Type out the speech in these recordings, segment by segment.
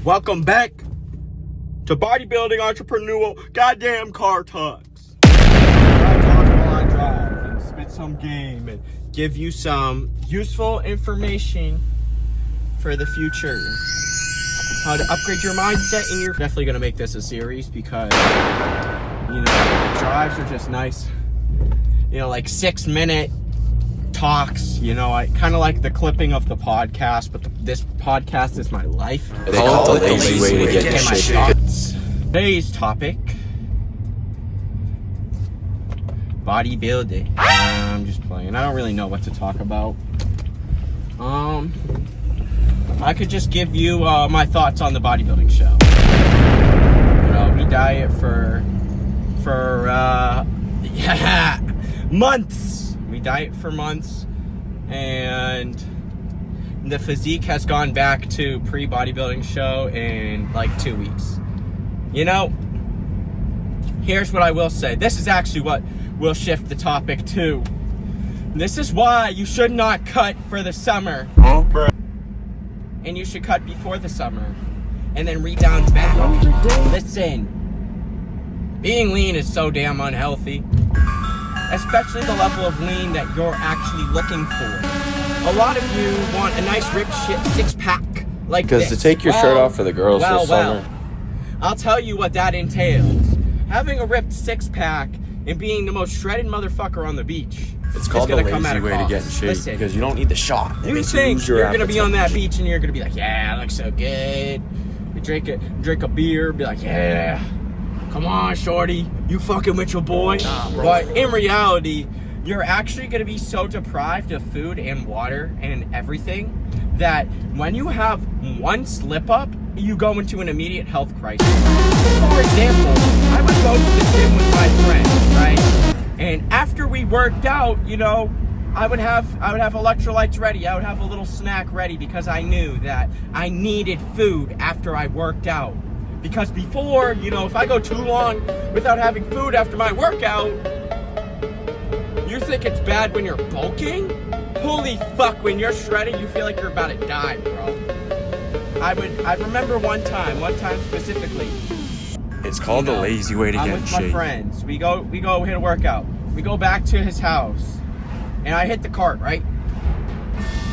Welcome back to Bodybuilding Entrepreneurial Goddamn Car Talks. I talk while I drive and spit some game and give you some useful information for the future. How to upgrade your mindset, and you're definitely gonna make this a series because the drives are just nice. Like 6-minute talks, I kind of like the clipping of the podcast, but this podcast is my life. They call it the lazy way to get in shape. Today's topic: bodybuilding. I'm just playing. I don't really know what to talk about. I could just give you my thoughts on the bodybuilding show. We diet for months. We diet for months, and the physique has gone back to pre-bodybuilding show in like 2 weeks. Here's what I will say. This is actually what will shift the topic to. This is why you should not cut for the summer. And you should cut before the summer and then rebound back. Listen, being lean is so damn unhealthy. Especially the level of lean that you're actually looking for. A lot of you want a nice ripped six-pack like this. Because to take your shirt off for the girls this summer. I'll tell you what that entails. Having a ripped six-pack and being the most shredded motherfucker on the beach. It's called the lazy way to get in shape. Because you don't need the shot. You think you're going to be on that beach and you're going to be like, yeah, it looks so good. You drink a beer, be like, yeah. Come on, shorty, you fucking with your boy. But in reality, you're actually going to be so deprived of food and water and everything that when you have one slip up, you go into an immediate health crisis. For example, I would go to the gym with my friend, right? And after we worked out, I would have electrolytes ready. I would have a little snack ready because I knew that I needed food after I worked out. Because before, if I go too long without having food after my workout, you think it's bad when you're bulking? Holy fuck, when you're shredded, you feel like you're about to die, bro. I remember one time specifically. It's called the lazy way to get in shape. I'm with my friends. We go hit a workout. We go back to his house, and I hit the cart, right?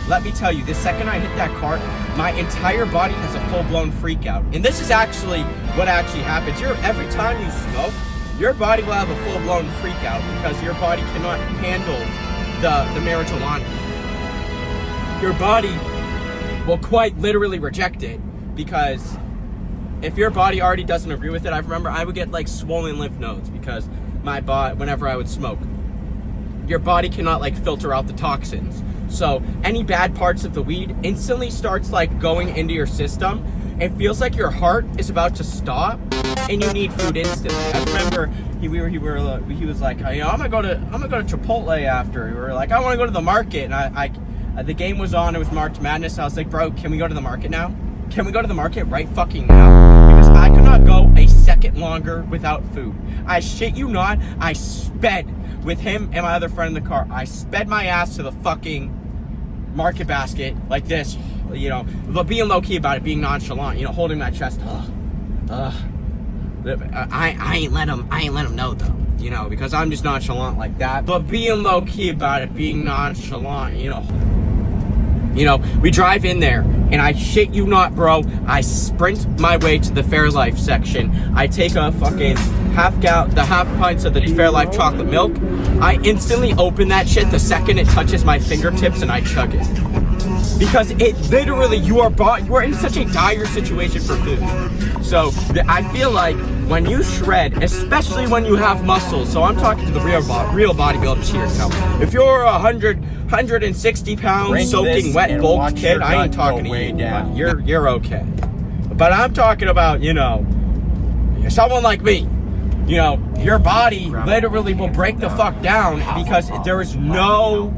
Let me tell you, the second I hit that cart, my entire body has a full-blown freak out. And this is actually what actually happens. Every time you smoke, your body will have a full-blown freak out because your body cannot handle the marijuana. Your body will quite literally reject it because if your body already doesn't agree with it, I remember I would get like swollen lymph nodes because my body, whenever I would smoke, your body cannot filter out the toxins. So any bad parts of the weed instantly starts going into your system. It feels like your heart is about to stop, and you need food instantly. I remember he was like, I'm gonna go to Chipotle after. We were like, I want to go to the market, and the game was on. It was March Madness. I was like, bro, can we go to the market now? Can we go to the market right fucking now? Because I could not go a second longer without food. I shit you not. I sped with him and my other friend in the car. I sped my ass to the fucking market basket like this, but being low-key about it, being nonchalant, holding my chest. I ain't let him know though, because I'm just nonchalant like that. But being low-key about it, being nonchalant, we drive in there, and I shit you not, bro, I sprint my way to the Fairlife section. I take a fucking half pints of the Fairlife chocolate milk. I instantly open that shit the second it touches my fingertips, and I chug it. Because it literally, you are in such a dire situation for food. So I feel like when you shred, especially when you have muscles, so I'm talking to the real bodybuilders here. Now, if you're 160 pounds soaking wet bulk kid, I ain't talking to you. You're okay. But I'm talking about, someone like me. Your body literally will break the fuck down because there is no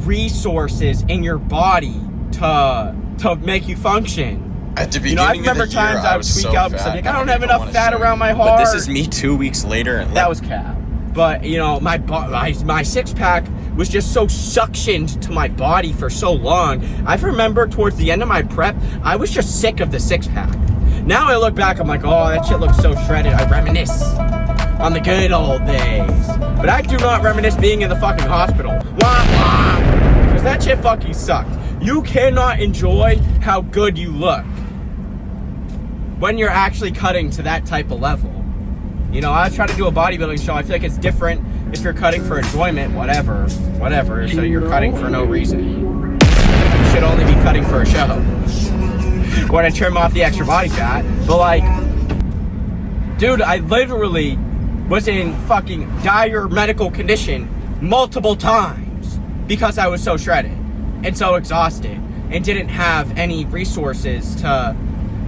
resources in your body to make you function. At the beginning I remember of the year, times I would tweak out because I don't have enough fat around my heart. But this is me 2 weeks later. That was cap. But my six pack was just so suctioned to my body for so long. I remember towards the end of my prep, I was just sick of the six-pack. Now I look back, I'm like, oh, that shit looks so shredded. I reminisce on the good old days. But I do not reminisce being in the fucking hospital. Wah, wah. Because that shit fucking sucked. You cannot enjoy how good you look when you're actually cutting to that type of level. You know, I was trying to do a bodybuilding show. I feel like it's different if you're cutting for enjoyment, whatever. So you're cutting for no reason. You should only be cutting for a show. Want to trim off the extra body fat. But like, dude, I literally was in fucking dire medical condition multiple times because I was so shredded and so exhausted and didn't have any resources to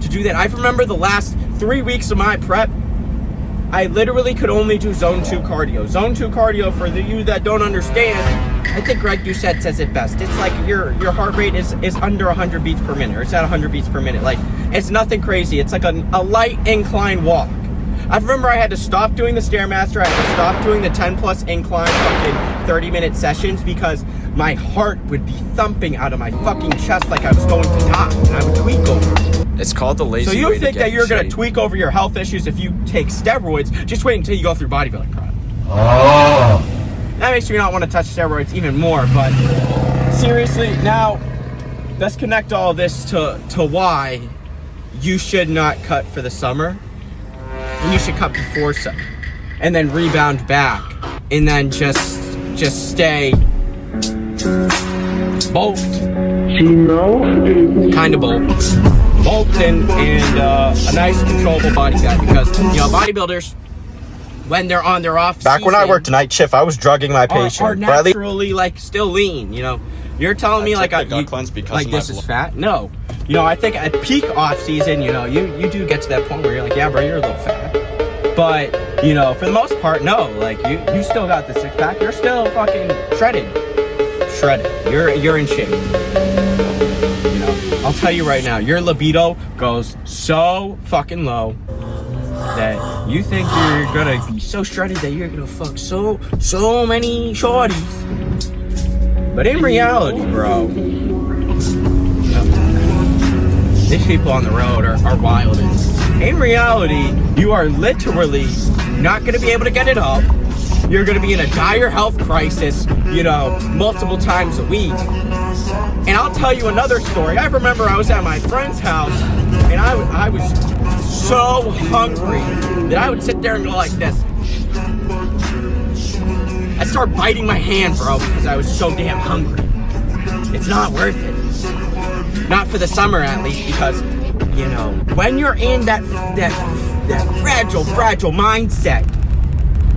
do that. I remember the last 3 weeks of my prep, I literally could only do zone 2 cardio. Zone 2 cardio, for you that don't understand, I think Greg Doucette says it best. It's like your heart rate is under 100 beats per minute, or it's at 100 beats per minute. Like, it's nothing crazy. It's like a light incline walk. I remember I had to stop doing the Stairmaster. I had to stop doing the 10 plus incline fucking 30-minute sessions because my heart would be thumping out of my fucking chest like I was going to die, and I would tweak over it. It's called the lazy way. So you think that you're going to tweak over your health issues if you take steroids? Just wait until you go through bodybuilding prep. Oh. That makes me not want to touch steroids even more, but seriously, now let's connect all this to why you should not cut for the summer. And you should cut before summer. And then rebound back. And then just stay bulked. Kind of bulked. Bulked and a nice controllable body fat, because you know bodybuilders, when they're on their off back season, when I worked night shift, I was drugging my patient. Are naturally like still lean. You know, you're telling me like cleanse because like this is fat? No, you know, I think at peak off season, you know, you do get to that point where you're like, yeah, bro, you're a little fat. But you know, for the most part, no. Like you still got the six pack. You're still fucking shredded. You're in shape. I'll tell you right now, your libido goes so fucking low that you think you're gonna be so shredded that you're gonna fuck so many shorties. But in reality, bro, these people on the road are wild. In reality, you are literally not gonna be able to get it up. You're gonna be in a dire health crisis, you know, multiple times a week. And I'll tell you another story. I remember I was at my friend's house, and I was so hungry that I would sit there and go like this. I'd start biting my hand, bro, because I was so damn hungry. It's not worth it. Not for the summer, at least, because, you know, when you're in that fragile mindset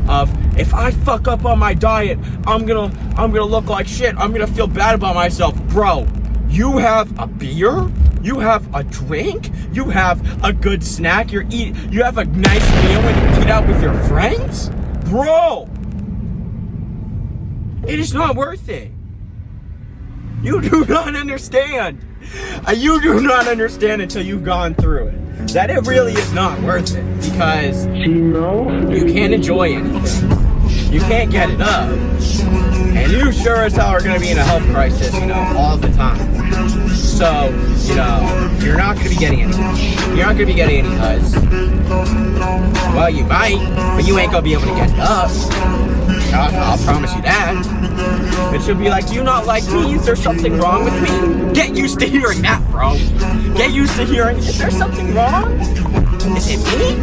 of, if I fuck up on my diet, I'm gonna look like shit. I'm gonna feel bad about myself. Bro, you have a beer, you have a drink, you have a good snack, you have a nice meal when you eat out with your friends? Bro, it is not worth it. You do not understand. You do not understand until you've gone through it. That it really is not worth it, because you can't enjoy anything. You can't get it up. And you sure as hell are going to be in a health crisis, you know, all the time. So, you know, you're not going to be getting any. You're not going to be getting any buzz. Well, you might, but you ain't going to be able to get it up. I'll promise you that. But she'll be like, do you not like me? Is there something wrong with me? Get used to hearing that, bro. Get used to hearing, is there something wrong? Is it me?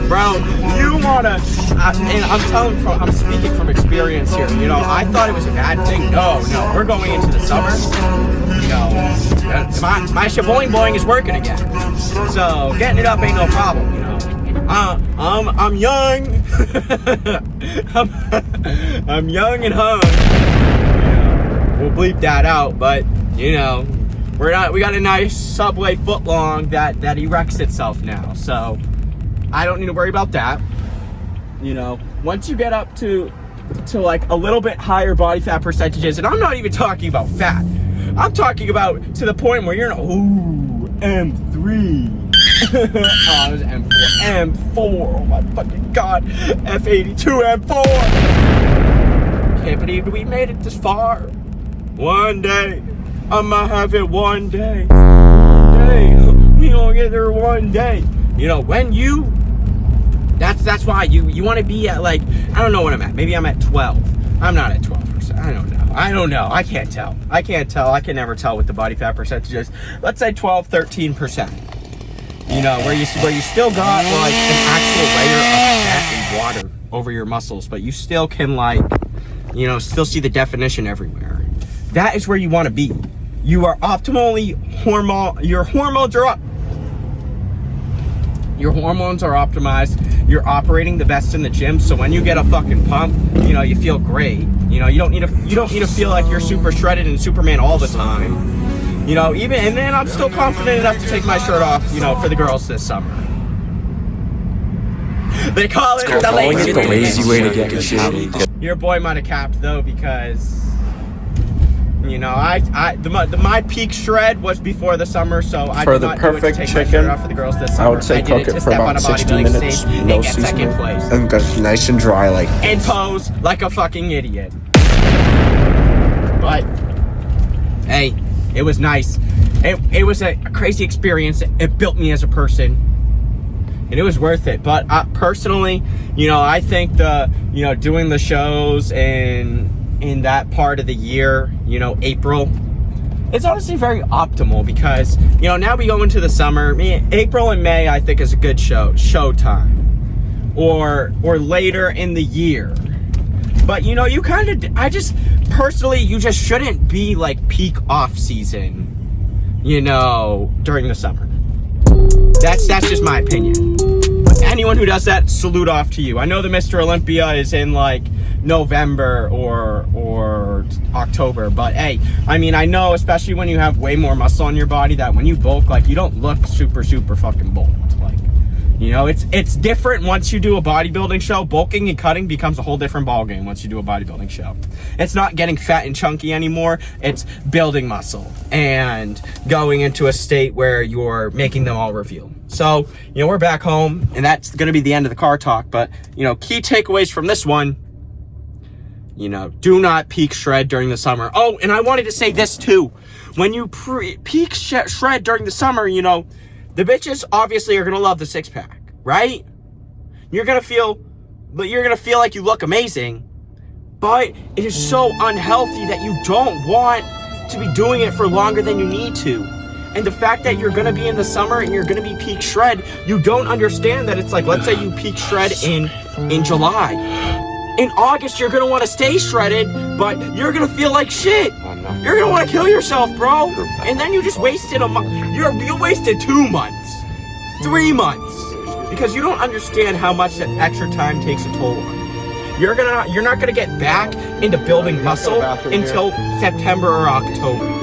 Bro, you wanna, and I'm speaking from experience here. You know, I thought it was a bad thing. No, we're going into the summer. You know, my shaboing boing is working again. So getting it up ain't no problem, you know. I'm young. I'm young and hung. Yeah, we'll bleep that out, but you know, we got a nice Subway footlong that erects itself now, so I don't need to worry about that. You know, once you get up to like a little bit higher body fat percentages, and I'm not even talking about fat, I'm talking about to the point where you're in M3. Oh, it was M4. M4. Oh my fucking god. F82 M4. Can't believe we made it this far. One day, I'ma have it one day. One day, we gonna get there one day. You know, when you, that's why you want to be at like, I don't know what I'm at. Maybe I'm at 12. I'm not at 12%. I don't know. I can't tell. I can never tell what the body fat percentage is. Let's say 12, 13%. You know, where you still got like an actual layer of fat and water over your muscles, but you still can like, you know, still see the definition everywhere. That is where you want to be. You are optimally your hormones are up. Your hormones are optimized. You're operating the best in the gym. So when you get a fucking pump, you know, you feel great. You know, you don't need to feel like you're super shredded and Superman all the time. You know, and then I'm still confident enough to take my shirt off, you know, for the girls this summer. They call it the lazy way to get in shape. Your boy might have capped though, because you know, my peak shred was before the summer, so I did not do it to take my shirt off for the girls this summer. I would say cook it for about 60 minutes, no seasoning, and get nice and dry, like, and pose like a fucking idiot. But hey, it was nice. It was a crazy experience. It built me as a person, and it was worth it. But personally, you know, I think doing the shows in that part of the year, you know, April, it's honestly very optimal because, you know, now we go into the summer. April and May, I think, is a good show time, or later in the year. But, you know, you just shouldn't be like peak off season, you know, during the summer. That's just my opinion. Anyone who does that, salute off to you. I know the Mr. Olympia is in like November or October, but hey, I mean, I know, especially when you have way more muscle on your body, that when you bulk, like, you don't look super fucking bulked. Like, you know, it's different once you do a bodybuilding show. Bulking and cutting becomes a whole different ballgame once you do a bodybuilding show. It's not getting fat and chunky anymore. It's building muscle and going into a state where you're making them all reveal. So, you know, we're back home, and that's going to be the end of the car talk. But, you know, key takeaways from this one, you know, do not peak shred during the summer. Oh, and I wanted to say this too. When you peak shred during the summer, you know, the bitches obviously are going to love the six pack, right? You're going to feel like you look amazing, but it is so unhealthy that you don't want to be doing it for longer than you need to. And the fact that you're going to be in the summer and you're going to be peak shred, you don't understand that it's like, let's say you peak shred in July. In August, you're going to want to stay shredded, but you're going to feel like shit. You're going to want to kill yourself, bro. And then you just wasted a month. You wasted 2 months, 3 months, because you don't understand how much that extra time takes a toll on you. You're not going to get back into building muscle until September or October.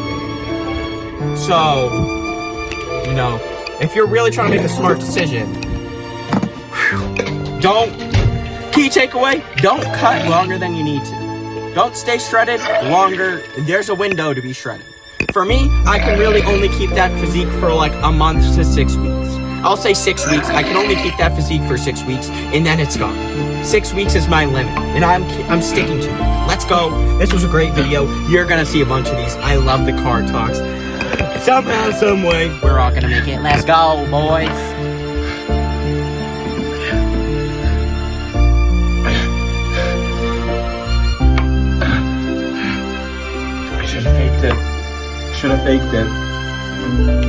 So, you know, if you're really trying to make a smart decision, key takeaway, don't cut longer than you need to. Don't stay shredded longer. There's a window to be shredded. For me, I can really only keep that physique for like a month to 6 weeks. I'll say 6 weeks. I can only keep that physique for 6 weeks, and then it's gone. 6 weeks is my limit, and I'm sticking to it. Let's go. This was a great video. You're gonna see a bunch of these. I love the car talks. Somehow, some way, we're all gonna make it. Let's go, boys. Should have faked it.